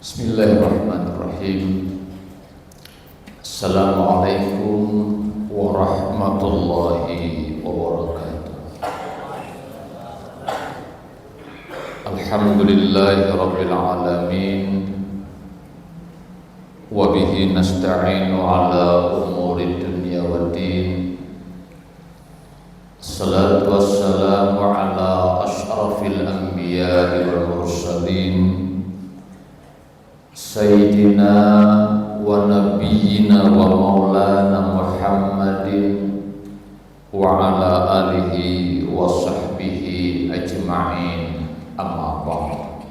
Bismillahirrahmanirrahim. Assalamualaikum warahmatullahi wabarakatuh. Alhamdulillahi rabbil alamin. Wa bihi nasta'inu ala umuri dunya waddin. Assalatu wassalamu ala asyrafil anbiya'i wal mursalin, Sayyidina wa nabiyyina wa maulana Muhammadin wa ala alihi wa sahbihi ajma'in, amma ba'd.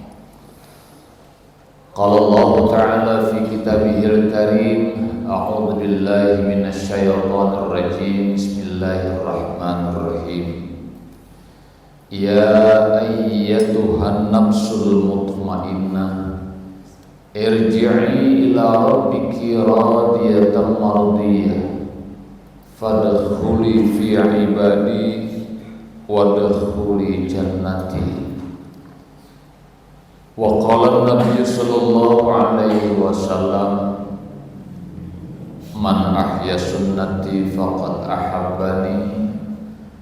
Qala Allah Ta'ala fi kitabihil karim, a'udzu billahi minasy syaithanir rajim. Bismillahirrahmanirrahim. Ya ayyatuhan nafsul mutmainnah, irji'i ila rabbiki radiyatan mardiyah, fadkhuli fi ibadi wadkhuli jannati. Wa qala an-nabiy sallallahu alaihi wasallam, man ahya sunnati faqad ahabbani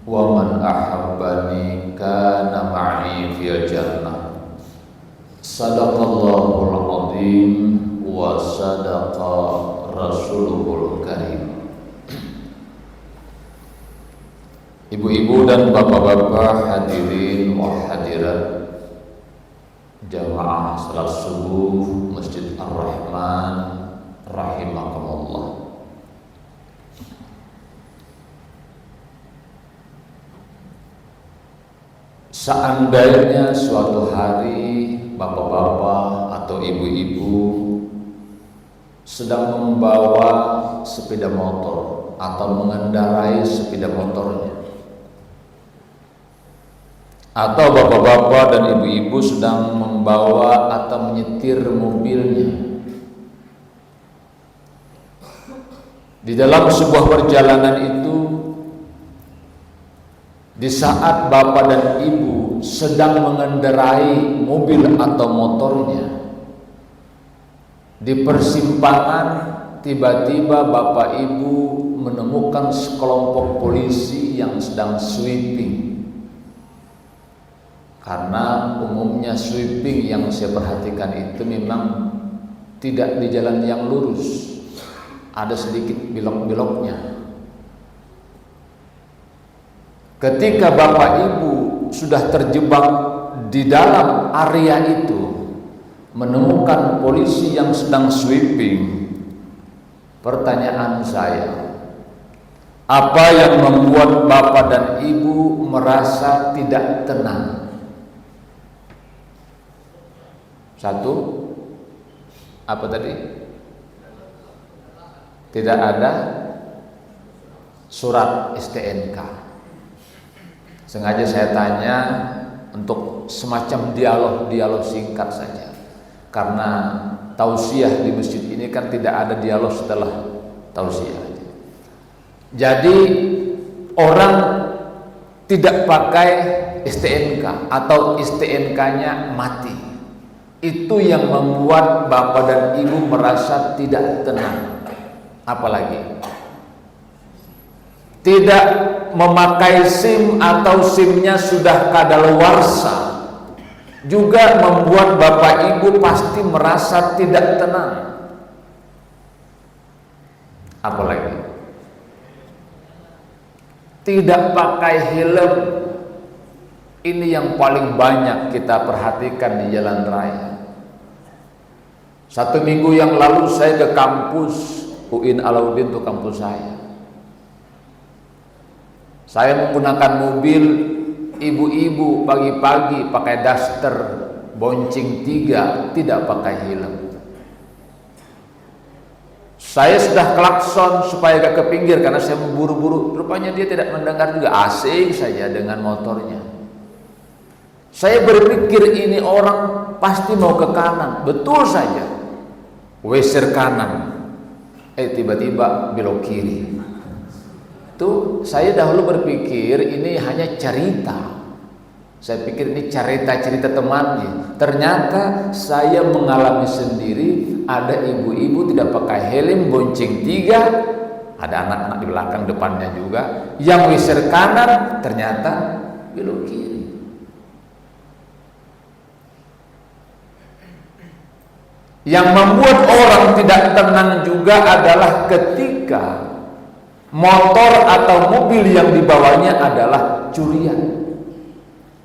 wa man ahabbani kana ma'i fil jannah. Sadaqallahul azim wa sadaqa rasuluhul karim. Ibu-ibu dan bapak-bapak, hadirin wa hadirat jamaah salat subuh Masjid Ar-Rahman rahimakumullah. Seandainya suatu hari bapak-bapak atau ibu-ibu sedang membawa sepeda motor atau mengendarai sepeda motornya, atau bapak-bapak dan ibu-ibu sedang membawa atau menyetir mobilnya, di dalam sebuah perjalanan itu, di saat bapak dan ibu sedang mengendarai mobil atau motornya, di persimpangan tiba-tiba bapak ibu menemukan sekelompok polisi yang sedang sweeping. Karena umumnya sweeping yang saya perhatikan itu memang tidak di jalan yang lurus, ada sedikit belok-beloknya. Ketika bapak ibu sudah terjebak di dalam area itu, menemukan polisi yang sedang sweeping, pertanyaan saya, apa yang membuat bapak dan ibu merasa tidak tenang? Satu, apa tadi? Tidak ada surat STNK. Sengaja saya tanya untuk semacam dialog singkat saja, karena tausiah di masjid ini kan tidak ada dialog setelah tausiah. Jadi orang tidak pakai STNK atau STNK-nya mati. Itu yang membuat bapak dan ibu merasa tidak tenang. Apalagi tidak memakai SIM atau SIM-nya sudah kadaluarsa, juga membuat bapak ibu pasti merasa tidak tenang. Apalagi tidak pakai helm. Ini yang paling banyak kita perhatikan di jalan raya. 1 minggu yang lalu saya ke kampus UIN Alauddin, itu kampus saya. Saya menggunakan mobil, ibu-ibu pagi-pagi pakai daster bonceng 3, tidak pakai helm. Saya sudah klakson supaya gak ke pinggir karena saya memburu-buru. Rupanya dia tidak mendengar juga, asing saja dengan motornya. Saya berpikir ini orang pasti mau ke kanan, betul saja, weser kanan, tiba-tiba belok kiri. Tuh, saya dahulu berpikir ini hanya cerita. Saya pikir ini cerita-cerita temannya. Ternyata saya mengalami sendiri, ada ibu-ibu tidak pakai helm, bonceng 3, ada anak-anak di belakang depannya juga, yang wiser kanan ternyata belok kiri. Yang membuat orang tidak tenang juga adalah ketika motor atau mobil yang dibawanya adalah curian.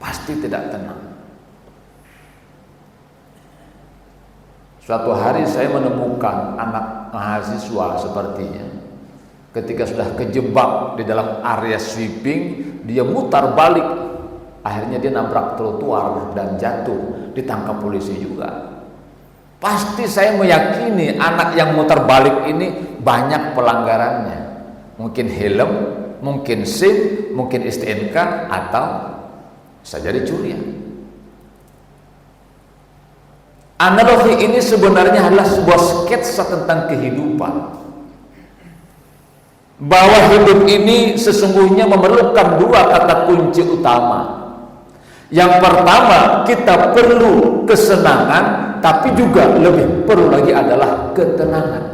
Pasti tidak tenang. Suatu hari saya menemukan anak mahasiswa sepertinya, ketika sudah kejebak di dalam area sweeping, dia mutar balik, akhirnya dia nabrak trotoar dan jatuh, ditangkap polisi juga. Pasti saya meyakini anak yang mutar balik ini banyak pelanggarannya, mungkin helm, mungkin SIM, mungkin STNK, atau bisa jadi curian. Analogi ini sebenarnya adalah sebuah sketsa tentang kehidupan, bahwa hidup ini sesungguhnya memerlukan 2 kata kunci utama. Yang pertama, kita perlu kesenangan, tapi juga lebih perlu lagi adalah ketenangan.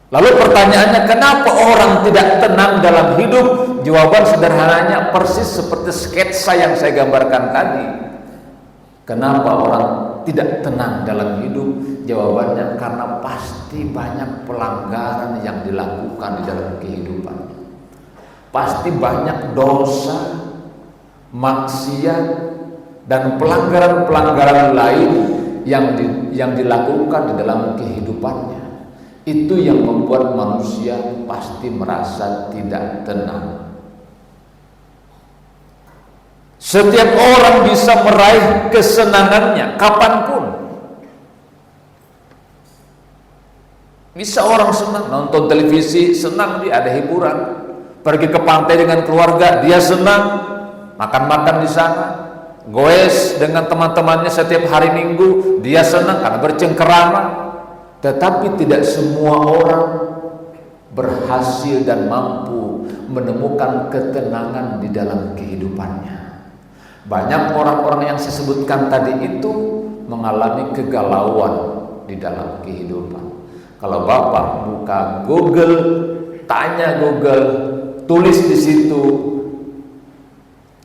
Lalu pertanyaannya, kenapa orang tidak tenang dalam hidup? Jawaban sederhananya persis seperti sketsa yang saya gambarkan tadi. Kenapa orang tidak tenang dalam hidup? Jawabannya karena pasti banyak pelanggaran yang dilakukan di dalam kehidupan. Pasti banyak dosa, maksiat, dan pelanggaran-pelanggaran lain yang dilakukan di dalam kehidupannya. Itu yang membuat manusia pasti merasa tidak tenang. Setiap orang bisa meraih kesenangannya kapanpun. Bisa orang senang nonton televisi, senang dia ada hiburan. Pergi ke pantai dengan keluarga, dia senang makan-makan di sana. Goes dengan teman-temannya setiap hari Minggu, dia senang karena bercengkerama. Tetapi tidak semua orang berhasil dan mampu menemukan ketenangan di dalam kehidupannya. Banyak orang-orang yang saya sebutkan tadi itu mengalami kegalauan di dalam kehidupan. Kalau Bapak buka Google, tanya Google, tulis di situ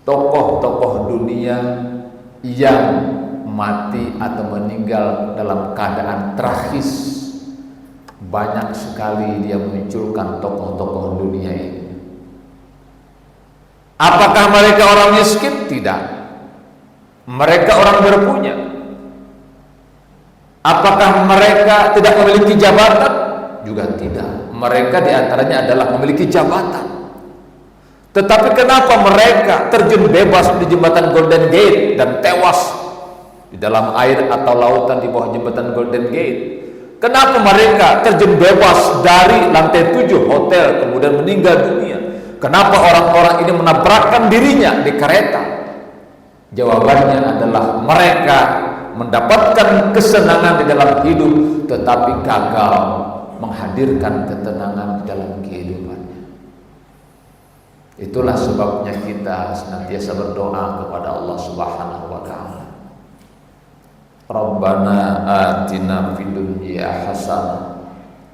tokoh-tokoh dunia yang mati atau meninggal dalam keadaan tragis, banyak sekali dia munculkan tokoh-tokoh dunia ini. Apakah mereka orang miskin? Tidak. Mereka orang berpunya. Apakah mereka tidak memiliki jabatan? Juga tidak. Mereka diantaranya adalah memiliki jabatan. Tetapi kenapa mereka terjun bebas di jembatan Golden Gate dan tewas di dalam air atau lautan di bawah jembatan Golden Gate? Kenapa mereka terjun bebas dari lantai 7 hotel kemudian meninggal dunia? Kenapa orang-orang ini menabrakkan dirinya di kereta? Jawabannya adalah mereka mendapatkan kesenangan di dalam hidup tetapi gagal menghadirkan ketenangan di dalam kehidupannya. Itulah sebabnya kita senantiasa berdoa kepada Allah Subhanahu wa taala. Rabbana atina fid dunya hasanah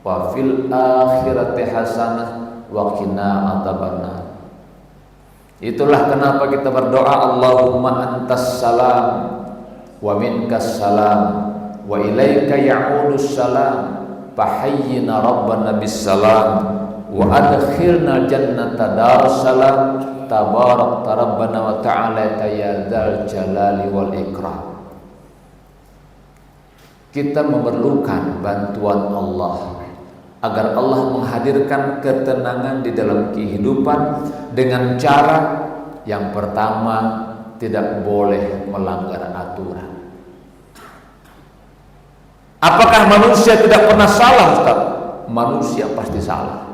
wa fil akhirati hasanah wa qina adzabannar. Itulah kenapa kita berdoa, Allahumma antas salam wa minkas salam wa ilaika ya'udus salam fahayyina rabbana bis salam wa adkhilna jannata darussalam tabarakta rabbana wa ta'ala ya dzal jalali wal ikram. Kita memerlukan bantuan Allah agar Allah menghadirkan ketenangan di dalam kehidupan dengan cara yang pertama, tidak boleh melanggar aturan. Apakah manusia tidak pernah salah, Ustaz? Manusia pasti salah.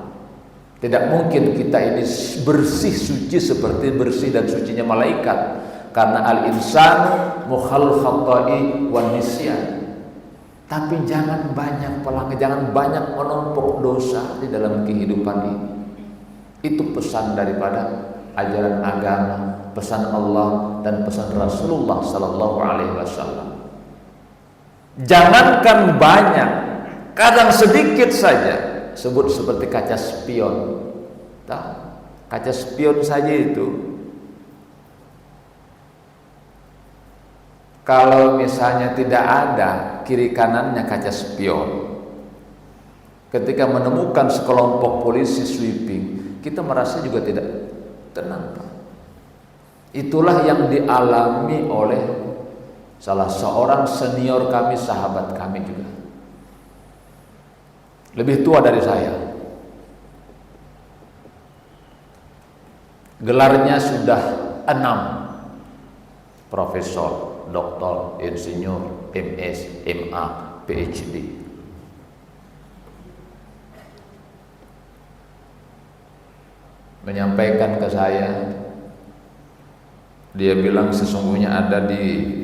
Tidak mungkin kita ini bersih suci seperti bersih dan sucinya malaikat, karena al-insanu mukhal khata'i wan nisyan. Tapi jangan banyak pelanggar, jangan banyak menumpuk dosa di dalam kehidupan ini. Itu pesan daripada ajaran agama, pesan Allah dan pesan Rasulullah sallallahu alaihi wasallam. Jangankan banyak, kadang sedikit saja, sebut seperti kaca spion. Kaca spion saja itu, kalau misalnya tidak ada kiri kanannya kaca spion, ketika menemukan sekelompok polisi sweeping, kita merasa juga tidak tenang. Itulah yang dialami oleh salah seorang senior kami, sahabat kami juga, lebih tua dari saya. Gelarnya sudah 6, profesor, doktor, insinyur, MS, MA, PhD. Menyampaikan ke saya, dia bilang sesungguhnya ada di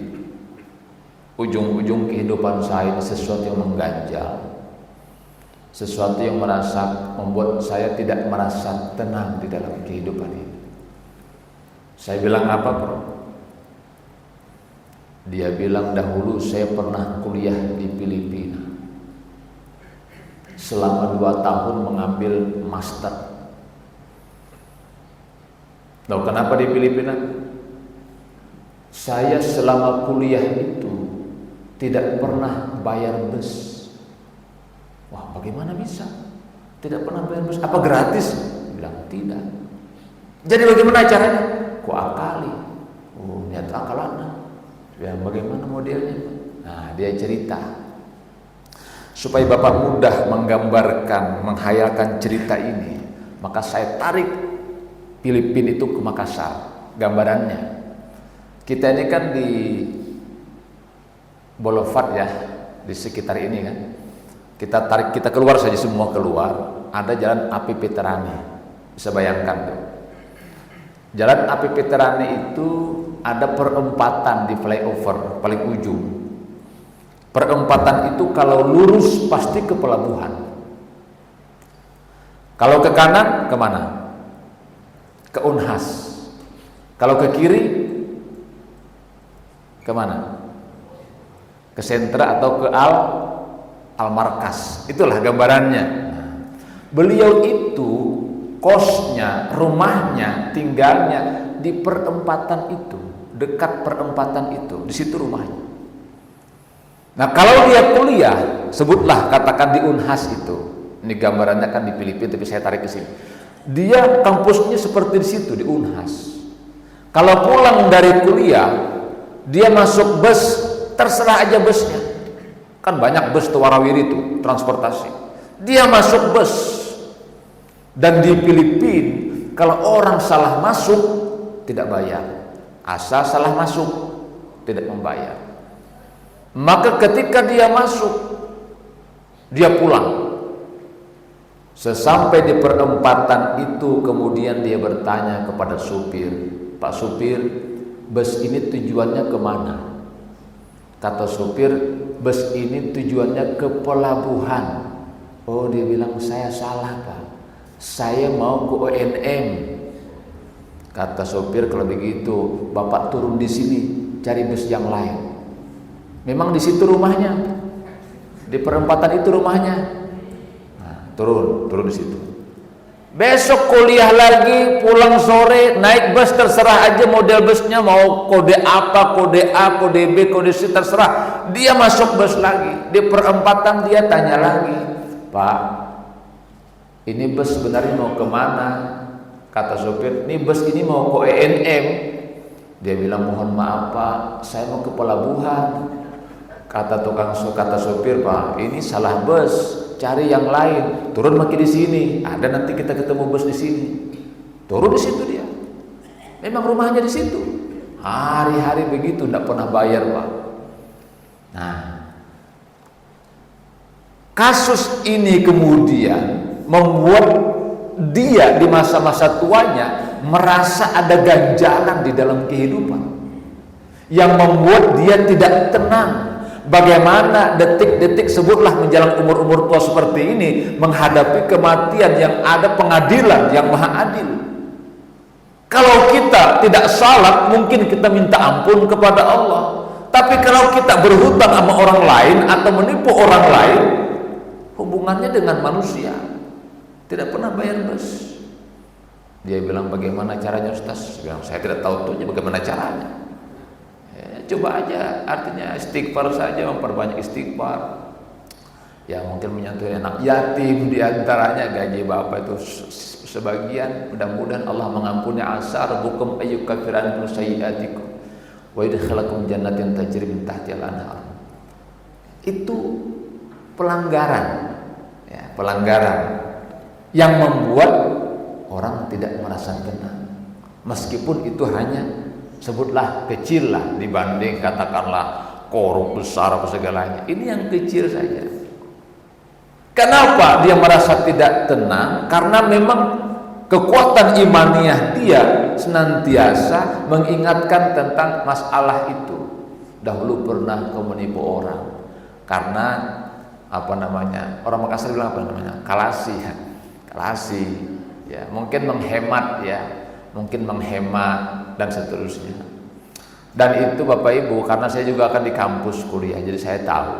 ujung-ujung kehidupan saya sesuatu yang mengganjal, sesuatu yang membuat saya tidak merasa tenang di dalam kehidupan ini. Saya bilang, apa bro? Dia bilang, dahulu saya pernah kuliah di Filipina selama 2 tahun mengambil master. Loh, kenapa di Filipina? Saya selama kuliah itu tidak pernah bayar bus. Wah, bagaimana bisa? Tidak pernah bayar bus? Apa gratis? Dia bilang, tidak. Jadi bagaimana caranya? Ku akali. Oh, niat akalannya. Ya, bagaimana modelnya? Nah, dia cerita supaya Bapak mudah menggambarkan, menghayalkan cerita ini. Maka saya tarik Filipina itu ke Makassar. Gambarannya, kita ini kan di Boulevard ya, di sekitar ini kan. Kita keluar saja, semua keluar. Ada jalan Api Peterani. Bisa bayangkan tuh. Jalan Api Peterani itu ada perempatan di flyover paling ujung. Perempatan itu kalau lurus pasti ke pelabuhan. Kalau ke kanan kemana? Ke Unhas. Kalau ke kiri kemana? Ke sentra atau ke Al-Markas. Itulah gambarannya. Beliau itu kosnya, rumahnya, tinggalnya di perempatan itu, dekat perempatan itu, di situ rumahnya. Nah, kalau dia kuliah, sebutlah katakan di Unhas itu. Ini gambarannya kan di Filipina, tapi saya tarik ke sini. Dia kampusnya seperti di situ, di Unhas. Kalau pulang dari kuliah, dia masuk bus, terserah aja busnya. Kan banyak bus Warawiri itu, transportasi. Dia masuk bus. Dan di Filipina, kalau orang salah masuk, tidak bayar. Asal salah masuk, tidak membayar. Maka ketika dia masuk, dia pulang. Sesampai di perempatan itu, kemudian dia bertanya kepada supir, Pak supir, bus ini tujuannya kemana? Kata supir, bus ini tujuannya ke pelabuhan. Oh, dia bilang, saya salah Pak, saya mau ke ONM. Kata sopir, kalau begitu Bapak turun di sini, cari bus yang lain. Memang di situ rumahnya, di perempatan itu rumahnya. Nah, turun di situ. Besok kuliah lagi, pulang sore, naik bus, terserah aja model busnya, mau kode apa, kode A, kode B, kode C, terserah. Dia masuk bus lagi, di perempatan dia tanya lagi, Pak, ini bus sebenarnya mau kemana? Kata sopir, ini bus ini mau ke ENM. Dia bilang, mohon maaf Pak, saya mau ke pelabuhan. Kata sopir, Pak, ini salah bus, cari yang lain. Turun makin di sini, ada nanti kita ketemu bus di sini. Turun di situ dia. Memang rumahnya di situ. Hari-hari begitu, tidak pernah bayar Pak. Nah, kasus ini kemudian membuat dia di masa-masa tuanya merasa ada ganjalan di dalam kehidupan yang membuat dia tidak tenang. Bagaimana detik-detik, sebutlah menjelang umur-umur tua seperti ini, menghadapi kematian yang ada pengadilan yang maha adil. Kalau kita tidak salat, mungkin kita minta ampun kepada Allah. Tapi kalau kita berhutang sama orang lain atau menipu orang lain, hubungannya dengan manusia tidak pernah bayar bes. Dia bilang, bagaimana caranya Ustaz? Saya bilang, saya tidak tahu tuhnya bagaimana caranya. Coba aja, artinya istighfar saja, memperbanyak istighfar. Ya mungkin menyentuh anak yatim diantaranya, gaji bapak itu sebagian. Mudah-mudahan Allah mengampuni asar bukum ayyukafiran sayyiatikum wa yadkhulakum jannatin tajri min tahtiha al-anhar. Itu pelanggaran, ya, pelanggaran yang membuat orang tidak merasa tenang, meskipun itu hanya sebutlah kecil lah dibanding katakanlah korup besar apa segalanya. Ini yang kecil saja. Kenapa dia merasa tidak tenang? Karena memang kekuatan imaniyah dia senantiasa mengingatkan tentang masalah itu. Dahulu pernah kau menipu orang karena apa namanya, orang Makassar bilang apa namanya, kalasi ya. Kalasi ya, mungkin menghemat ya, mungkin menghemat dan seterusnya. Dan itu Bapak Ibu, karena saya juga akan di kampus kuliah, jadi saya tahu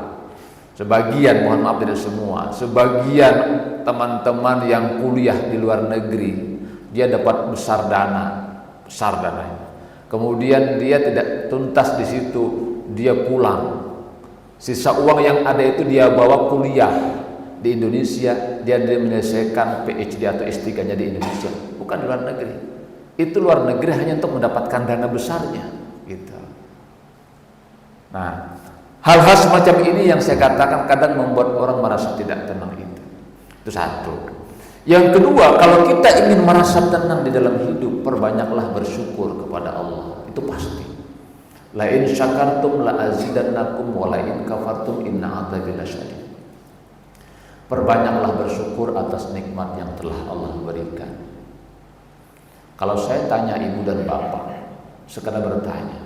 sebagian, mohon maaf tidak semua, sebagian teman-teman yang kuliah di luar negeri, dia dapat besar dananya. Kemudian dia tidak tuntas di situ, dia pulang. Sisa uang yang ada itu dia bawa kuliah di Indonesia, dia menyelesaikan PhD atau S3-nya di Indonesia, bukan di luar negeri. Itu luar negeri hanya untuk mendapatkan dana besarnya, gitu. Nah, hal-hal semacam ini yang saya katakan kadang membuat orang merasa tidak tenang itu satu. Yang kedua, kalau kita ingin merasa tenang di dalam hidup, perbanyaklah bersyukur kepada Allah. Itu pasti. La in syakartum la azidannakum wa la in kafartum inna adzabi lasyadid. Perbanyaklah bersyukur atas nikmat yang telah Allah berikan. Kalau saya tanya ibu dan bapak, sekadar bertanya,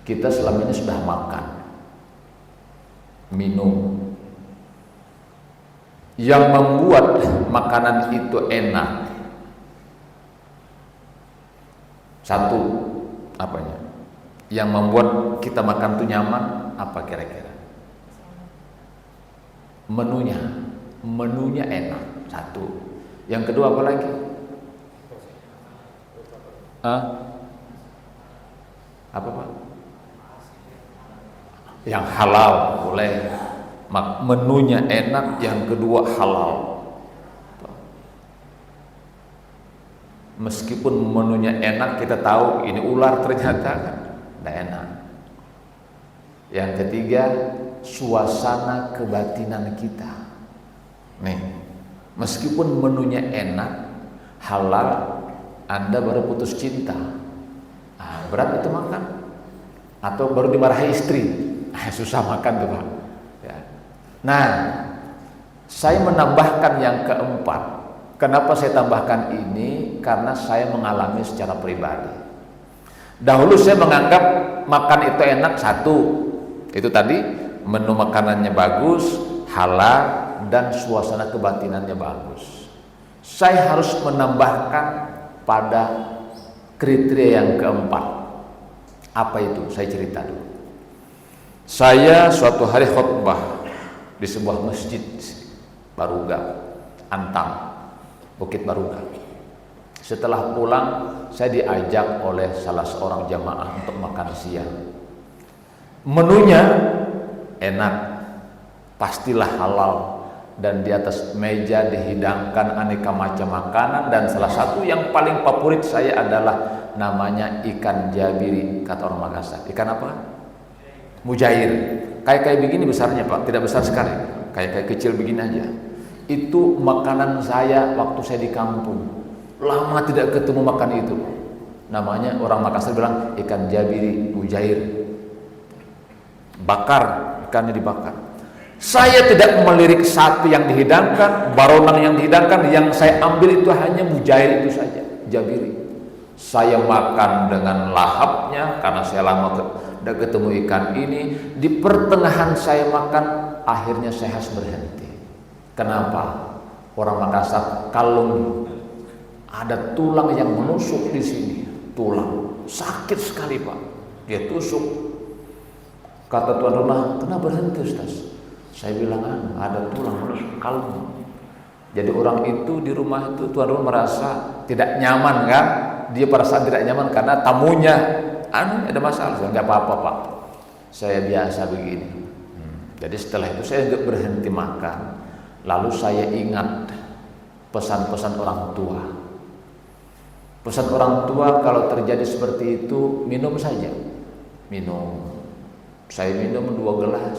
kita selama ini sudah makan, minum, yang membuat makanan itu enak, satu, apanya? Yang membuat kita makan itu nyaman, apa kira-kira? Menunya enak, satu. Yang kedua apa lagi? Apa Pak? Yang halal boleh. Menunya enak, yang kedua halal. Meskipun menunya enak, kita tahu ini ular ternyata kan tidak enak. Yang ketiga, suasana kebatinan kita. Nih, meskipun menunya enak, halal, Anda baru putus cinta, berat itu makan. Atau baru dimarahi istri, susah makan tuh Pak. Ya. Nah, saya menambahkan yang keempat. Kenapa saya tambahkan ini? Karena saya mengalami secara pribadi. Dahulu saya menganggap makan itu enak, satu, itu tadi menu makanannya bagus, halal, dan suasana kebatinannya bagus. Saya harus menambahkan pada kriteria yang keempat. Apa itu? Saya cerita dulu. Saya suatu hari khutbah di sebuah masjid Baruga, Antang, Bukit Baruga. Setelah pulang, saya diajak oleh salah seorang jamaah untuk makan siang. Menunya enak, pastilah halal, dan di atas meja dihidangkan aneka macam makanan, dan salah satu yang paling favorit saya adalah namanya ikan jabiri, kata orang Makassar. Ikan apa? Mujair. Kayak begini besarnya Pak, tidak besar sekali, kayak kecil begini aja. Itu makanan saya waktu saya di kampung. Lama tidak ketemu makan itu. Namanya orang Makassar bilang ikan jabiri mujair. Bakar, ikannya dibakar. Saya tidak melirik satu yang dihidangkan, baronang yang dihidangkan. Yang saya ambil itu hanya mujair itu saja, jabiri. Saya makan dengan lahapnya karena saya lama tidak ketemu ikan ini. Di pertengahan saya makan, akhirnya saya harus berhenti. Kenapa? Orang Makassar kalung, ada tulang yang menusuk di sini, tulang sakit sekali Pak. Dia tusuk. Kata tuan rumah, kenapa berhenti Ustaz? Saya bilang, ada tulang menusuk kalung. Jadi orang itu di rumah itu tuan rumah merasa tidak nyaman kan? Dia perasaan tidak nyaman karena tamunya ada masalah. Saya, enggak apa-apa Pak, saya biasa begini. Jadi setelah itu saya berhenti makan. Lalu saya ingat pesan-pesan orang tua. Pesan orang tua kalau terjadi seperti itu, minum saja. Minum. Saya minum 2 gelas,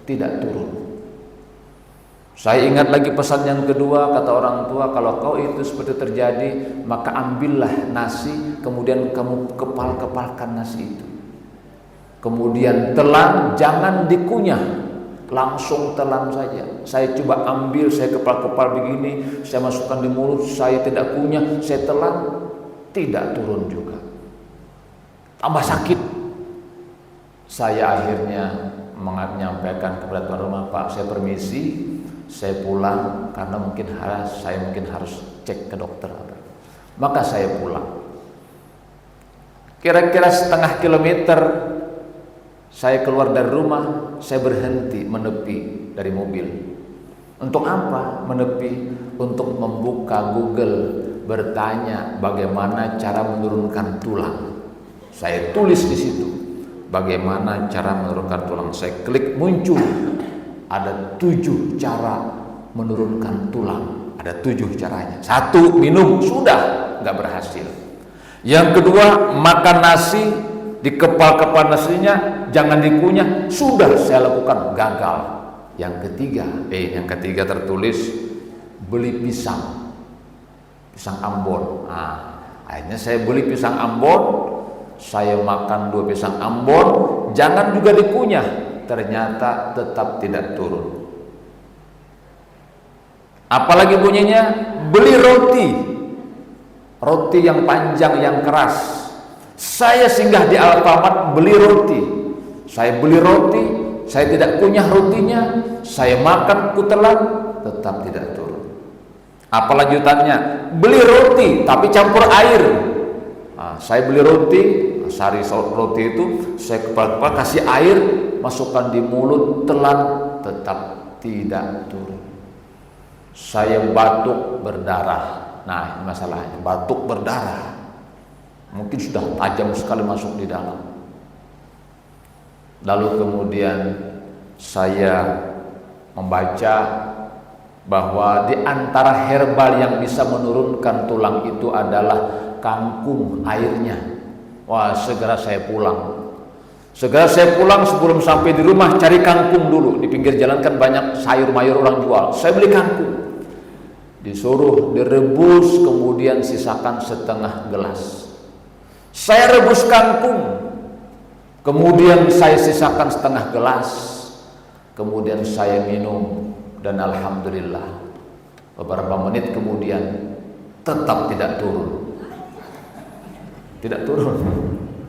tidak turun. Saya ingat lagi pesan yang kedua, kata orang tua, kalau kau itu seperti terjadi, maka ambillah nasi, kemudian kamu kepal-kepalkan nasi itu. Kemudian telan, jangan dikunyah, langsung telan saja. Saya coba ambil, saya kepal-kepal begini, saya masukkan di mulut, saya tidak kunyah, saya telan, tidak turun juga. Tambah sakit. Saya akhirnya menyampaikan kepada tuan rumah, Pak, saya permisi, saya pulang karena saya mungkin harus cek ke dokter. Maka saya pulang. Kira-kira setengah kilometer saya keluar dari rumah, saya berhenti menepi dari mobil. Untuk apa menepi? Untuk membuka Google, bertanya bagaimana cara menurunkan tulang. Saya tulis di situ, bagaimana cara menurunkan tulang. Saya klik, muncul ada 7 cara menurunkan tulang. Ada 7 caranya. 1, minum, sudah nggak berhasil. Yang kedua, makan nasi, dikepal-kepal nasinya, jangan dikunyah, sudah saya lakukan, gagal. Yang ketiga tertulis beli pisang Ambon. Akhirnya saya beli pisang Ambon, saya makan 2 pisang Ambon, jangan juga dikunyah, ternyata tetap tidak turun. Apalagi bunyinya, beli roti yang panjang, yang keras. Saya singgah di Alfamart beli roti. Saya beli roti, saya tidak kunyah rotinya, saya makan, kutelan, tetap tidak turun. Apa lanjutannya? Beli roti tapi campur air. Saya beli roti, sari roti itu saya kepal-kepal, kasih air, masukkan di mulut, telan, tetap tidak turun. Saya batuk berdarah. Nah, ini masalahnya, batuk berdarah. Mungkin sudah tajam sekali masuk di dalam. Lalu kemudian saya membaca bahwa di antara herbal yang bisa menurunkan tulang itu adalah kangkung airnya. Wah, segera saya pulang. Sebelum sampai di rumah cari kangkung dulu. Di pinggir jalan kan banyak sayur-mayur orang jual. Saya beli kangkung. Disuruh direbus, kemudian sisakan setengah gelas. Saya rebus kangkung, kemudian saya sisakan setengah gelas, kemudian saya minum, dan alhamdulillah beberapa menit kemudian tetap tidak turun.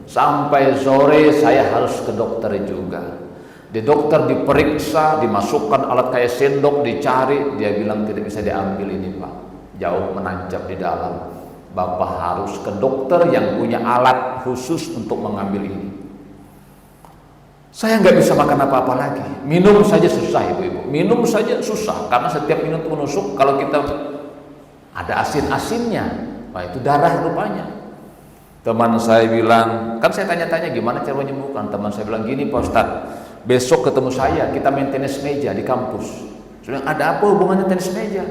Sampai sore saya harus ke dokter juga. Di dokter diperiksa, dimasukkan alat kayak sendok, dicari, dia bilang tidak bisa diambil ini Pak, jauh menancap di dalam. Bapak harus ke dokter yang punya alat khusus untuk mengambil ini. Saya nggak bisa makan apa-apa lagi. Minum saja susah ibu-ibu. Minum saja susah karena setiap minum itu menusuk. Kalau kita ada asin-asinnya, wah itu darah rupanya. Teman saya bilang, kan saya tanya-tanya gimana cara menyembuhkan. Teman saya bilang gini, Pak Ustadz, besok ketemu saya, kita main tenis meja di kampus. Saya bilang, ada apa hubungannya tenis meja?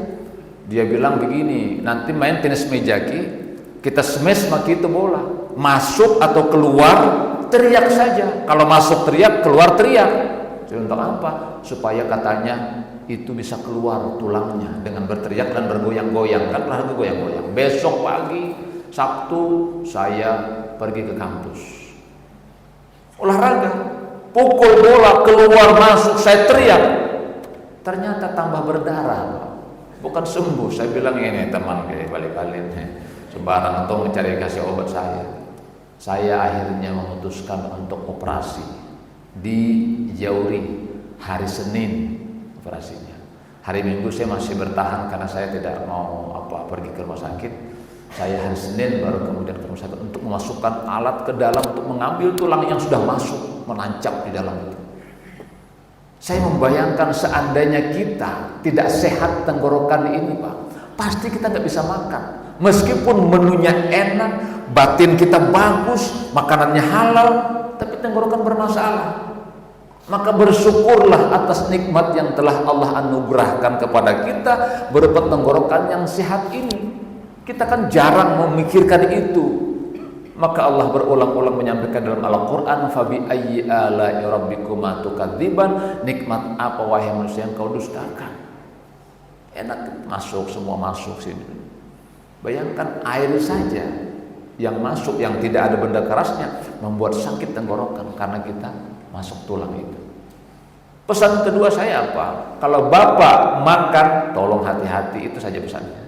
Dia bilang begini, nanti main tenis meja kita smash maki itu bola, masuk atau keluar teriak saja. Kalau masuk teriak, keluar teriak. Untuk apa? Supaya katanya itu bisa keluar tulangnya dengan berteriak dan bergoyang-goyang. Kan olahraga goyang-goyang. Besok pagi Sabtu saya pergi ke kampus, olahraga, pukul bola, keluar masuk, saya teriak, ternyata tambah berdarah. Bukan sembuh. Saya bilang ini teman kayak balik-balik sembarang atau mencari kasih obat saya akhirnya memutuskan untuk operasi di Jauri hari Senin operasinya. Hari Minggu saya masih bertahan karena saya tidak mau pergi ke rumah sakit. Saya hari Senin baru kemudian ketemu saya untuk memasukkan alat ke dalam untuk mengambil tulang yang sudah masuk, menancap di dalam itu. Saya membayangkan seandainya kita tidak sehat tenggorokan ini, Pak, pasti kita nggak bisa makan. Meskipun menunya enak, batin kita bagus, makanannya halal, tapi tenggorokan bermasalah. Maka bersyukurlah atas nikmat yang telah Allah anugerahkan kepada kita berupa tenggorokan yang sehat ini. Kita kan jarang memikirkan itu. Maka Allah berulang-ulang menyampaikan dalam Al-Quran, fabi ayyi ala'i rabbikuma tukadziban, nikmat apa wahai manusia yang kau dustakan. Enak masuk, semua masuk sini. Bayangkan air saja yang masuk, yang tidak ada benda kerasnya, membuat sakit tenggorokan karena kita masuk tulang itu. Pesan kedua saya apa? Kalau Bapak makan, tolong hati-hati, itu saja pesannya.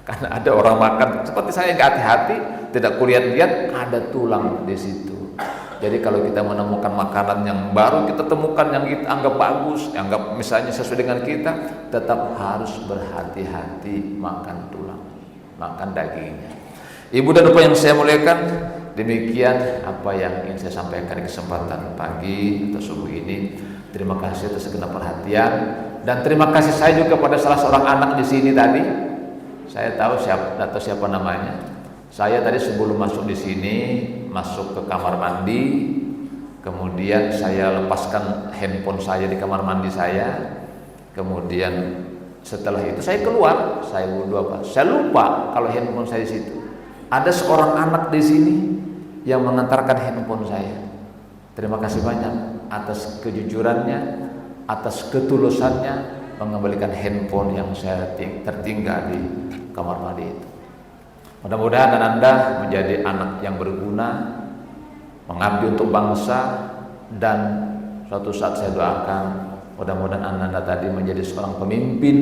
Karena ada orang makan seperti saya nggak hati-hati, tidak kulihat-lihat ada tulang di situ. Jadi kalau kita menemukan makanan yang baru, kita temukan yang kita anggap bagus, yang anggap misalnya sesuai dengan kita, tetap harus berhati-hati makan tulang, makan dagingnya. Ibu dan bapak yang saya muliakan, demikian apa yang ingin saya sampaikan di kesempatan pagi atau subuh ini. Terima kasih atas segenap perhatian, dan terima kasih saya juga pada salah seorang anak di sini tadi. Saya tahu siapa namanya. Saya tadi sebelum masuk di sini, masuk ke kamar mandi, kemudian saya lepaskan handphone saya di kamar mandi saya. Kemudian setelah itu saya keluar, saya wudhu apa? Saya lupa kalau handphone saya di situ. Ada seorang anak di sini yang mengantarkan handphone saya. Terima kasih banyak atas kejujurannya, atas ketulusannya mengembalikan handphone yang saya tertinggal di kamar mandi itu. Mudah-mudahan Anda menjadi anak yang berguna, mengabdi untuk bangsa, dan suatu saat saya doakan mudah-mudahan Anda tadi menjadi seorang pemimpin,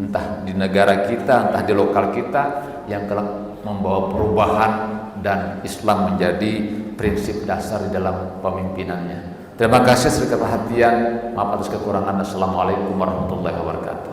entah di negara kita, entah di lokal kita, yang kelak membawa perubahan dan Islam menjadi prinsip dasar di dalam pemimpinannya. Terima kasih atas perhatian. Maaf atas kekurangan. Assalamualaikum warahmatullahi wabarakatuh.